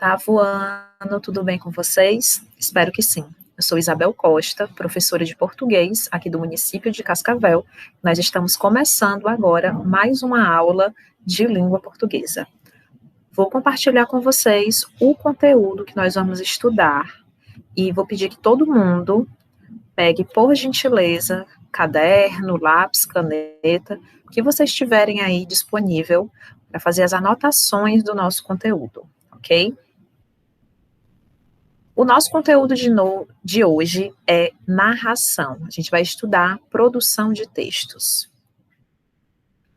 Tá voando, tudo bem com vocês? Espero que sim. Eu sou Isabel Costa, professora de português aqui do município de Cascavel. Nós estamos começando agora mais uma aula de língua portuguesa. Vou compartilhar com vocês o conteúdo que nós vamos estudar e vou pedir que todo mundo pegue, por gentileza, caderno, lápis, caneta, o que vocês tiverem aí disponível para fazer as anotações do nosso conteúdo, ok? O nosso conteúdo de hoje é narração. A gente vai estudar produção de textos.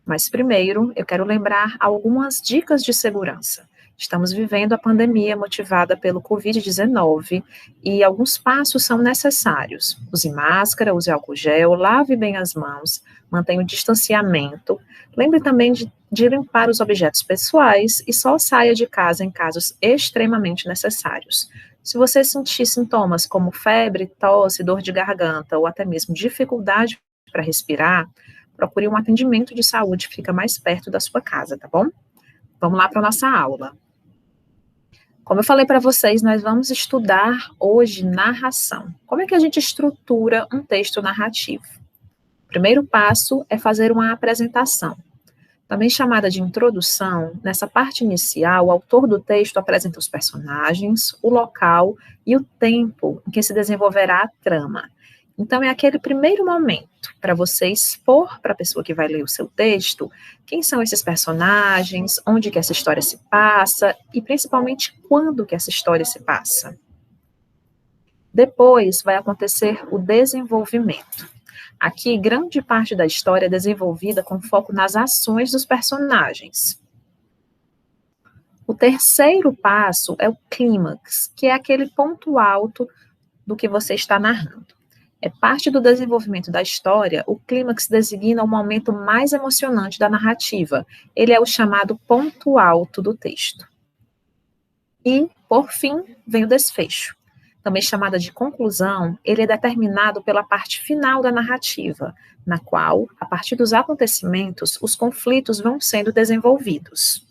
Mas primeiro, eu quero lembrar algumas dicas de segurança. Estamos vivendo a pandemia motivada pelo Covid-19 e alguns passos são necessários. Use máscara, use álcool gel, lave bem as mãos, mantenha o distanciamento. Lembre também de limpar os objetos pessoais e só saia de casa em casos extremamente necessários. Se você sentir sintomas como febre, tosse, dor de garganta ou até mesmo dificuldade para respirar, procure um atendimento de saúde que fica mais perto da sua casa, tá bom? Vamos lá para a nossa aula. Como eu falei para vocês, nós vamos estudar hoje narração. Como é que a gente estrutura um texto narrativo? O primeiro passo é fazer uma apresentação. Também chamada de introdução, nessa parte inicial, o autor do texto apresenta os personagens, o local e o tempo em que se desenvolverá a trama. Então, é aquele primeiro momento para você expor para a pessoa que vai ler o seu texto quem são esses personagens, onde que essa história se passa e, principalmente, quando que essa história se passa. Depois vai acontecer o desenvolvimento. Aqui, grande parte da história é desenvolvida com foco nas ações dos personagens. O terceiro passo é o clímax, que é aquele ponto alto do que você está narrando. É parte do desenvolvimento da história, o clímax designa o momento mais emocionante da narrativa. Ele é o chamado ponto alto do texto. E, por fim, vem o desfecho. Também chamada de conclusão, ele é determinado pela parte final da narrativa, na qual, a partir dos acontecimentos, os conflitos vão sendo desenvolvidos.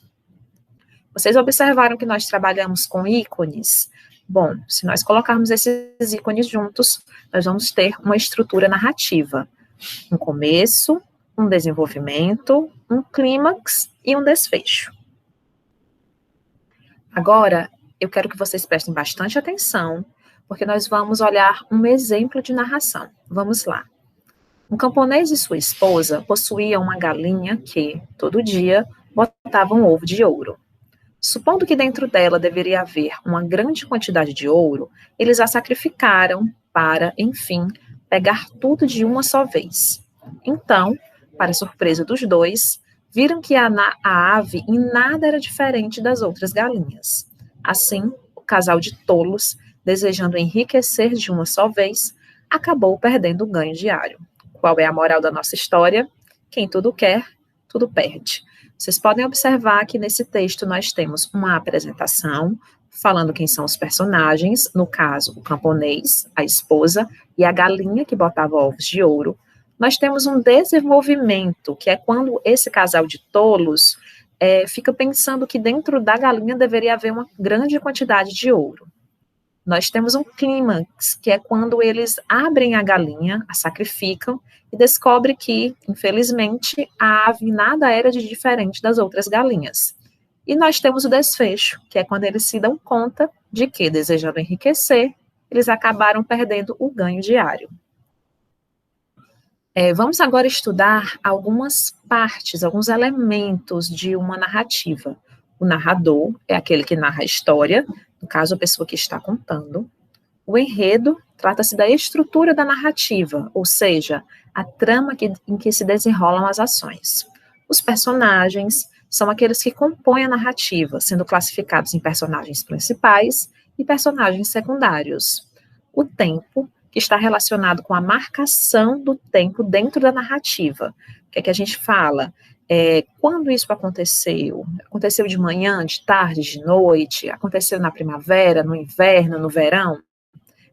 Vocês observaram que nós trabalhamos com ícones? Bom, se nós colocarmos esses ícones juntos, nós vamos ter uma estrutura narrativa. Um começo, um desenvolvimento, um clímax e um desfecho. Agora, eu quero que vocês prestem bastante atenção, porque nós vamos olhar um exemplo de narração. Vamos lá. Um camponês e sua esposa possuíam uma galinha que, todo dia, botava um ovo de ouro. Supondo que dentro dela deveria haver uma grande quantidade de ouro, eles a sacrificaram para, enfim, pegar tudo de uma só vez. Então, para surpresa dos dois, viram que a ave em nada era diferente das outras galinhas. Assim, o casal de tolos, desejando enriquecer de uma só vez, acabou perdendo o ganho diário. Qual é a moral da nossa história? Quem tudo quer, tudo perde. Vocês podem observar que nesse texto nós temos uma apresentação, falando quem são os personagens, no caso, o camponês, a esposa e a galinha que botava ovos de ouro. Nós temos um desenvolvimento, que é quando esse casal de tolos fica pensando que dentro da galinha deveria haver uma grande quantidade de ouro. Nós temos um clímax, que é quando eles abrem a galinha, a sacrificam, e descobrem que, infelizmente, a ave nada era de diferente das outras galinhas. E nós temos o desfecho, que é quando eles se dão conta de que, desejando enriquecer, eles acabaram perdendo o ganho diário. Vamos agora estudar algumas partes, alguns elementos de uma narrativa. O narrador é aquele que narra a história, no caso, a pessoa que está contando. O enredo trata-se da estrutura da narrativa, ou seja, a trama em que se desenrolam as ações. Os personagens são aqueles que compõem a narrativa, sendo classificados em personagens principais e personagens secundários. O tempo, que está relacionado com a marcação do tempo dentro da narrativa. O que é que a gente fala? Quando isso aconteceu? Aconteceu de manhã, de tarde, de noite? Aconteceu na primavera, no inverno, no verão?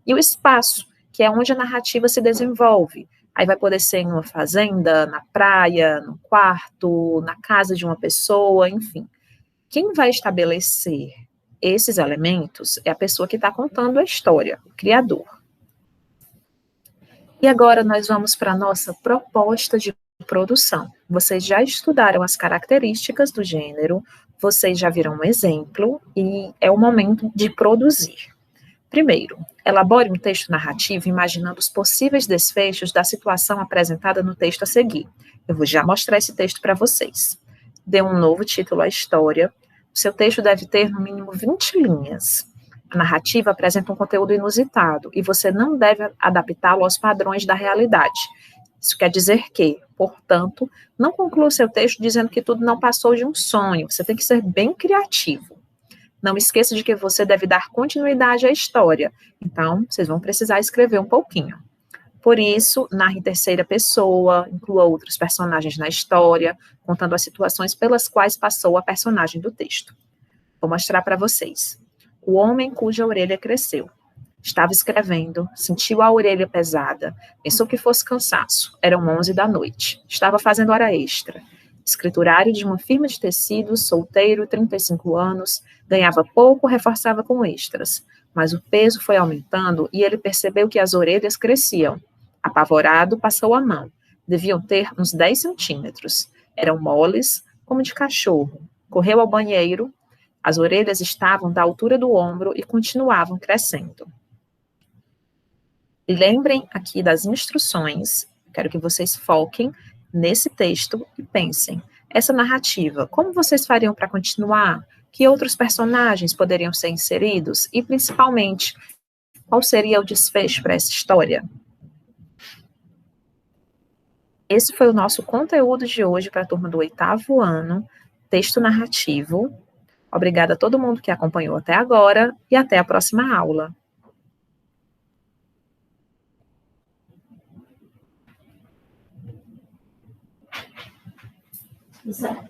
E o espaço, que é onde a narrativa se desenvolve. Aí vai poder ser em uma fazenda, na praia, no quarto, na casa de uma pessoa, enfim. Quem vai estabelecer Esses elementos é a pessoa que está contando a história, o criador. E agora nós vamos para a nossa proposta de produção. Vocês já estudaram as características do gênero, vocês já viram um exemplo e é o momento de produzir. Primeiro, elabore um texto narrativo imaginando os possíveis desfechos da situação apresentada no texto a seguir. Eu vou já mostrar esse texto para vocês. Dê um novo título à história. O seu texto deve ter no mínimo 20 linhas. A narrativa apresenta um conteúdo inusitado e você não deve adaptá-lo aos padrões da realidade. Isso quer dizer que, portanto, não conclua o seu texto dizendo que tudo não passou de um sonho. Você tem que ser bem criativo. Não esqueça de que você deve dar continuidade à história. Então, vocês vão precisar escrever um pouquinho. Por isso, narre em terceira pessoa, inclua outros personagens na história, contando as situações pelas quais passou a personagem do texto. Vou mostrar para vocês. O homem cuja orelha cresceu. Estava escrevendo, sentiu a orelha pesada, pensou que fosse cansaço. Eram 11 da noite. Estava fazendo hora extra. Escriturário de uma firma de tecidos, solteiro, 35 anos, ganhava pouco, reforçava com extras. Mas o peso foi aumentando e ele percebeu que as orelhas cresciam. Apavorado, passou a mão. Deviam ter uns 10 centímetros. Eram moles, como de cachorro. Correu ao banheiro. As orelhas estavam da altura do ombro e continuavam crescendo. Lembrem aqui das instruções. Quero que vocês foquem nesse texto e pensem. Essa narrativa, como vocês fariam para continuar? Que outros personagens poderiam ser inseridos? E, principalmente, qual seria o desfecho para essa história? Esse foi o nosso conteúdo de hoje para a turma do 8º ano, texto narrativo. Obrigada a todo mundo que acompanhou até agora e até a próxima aula. Exato.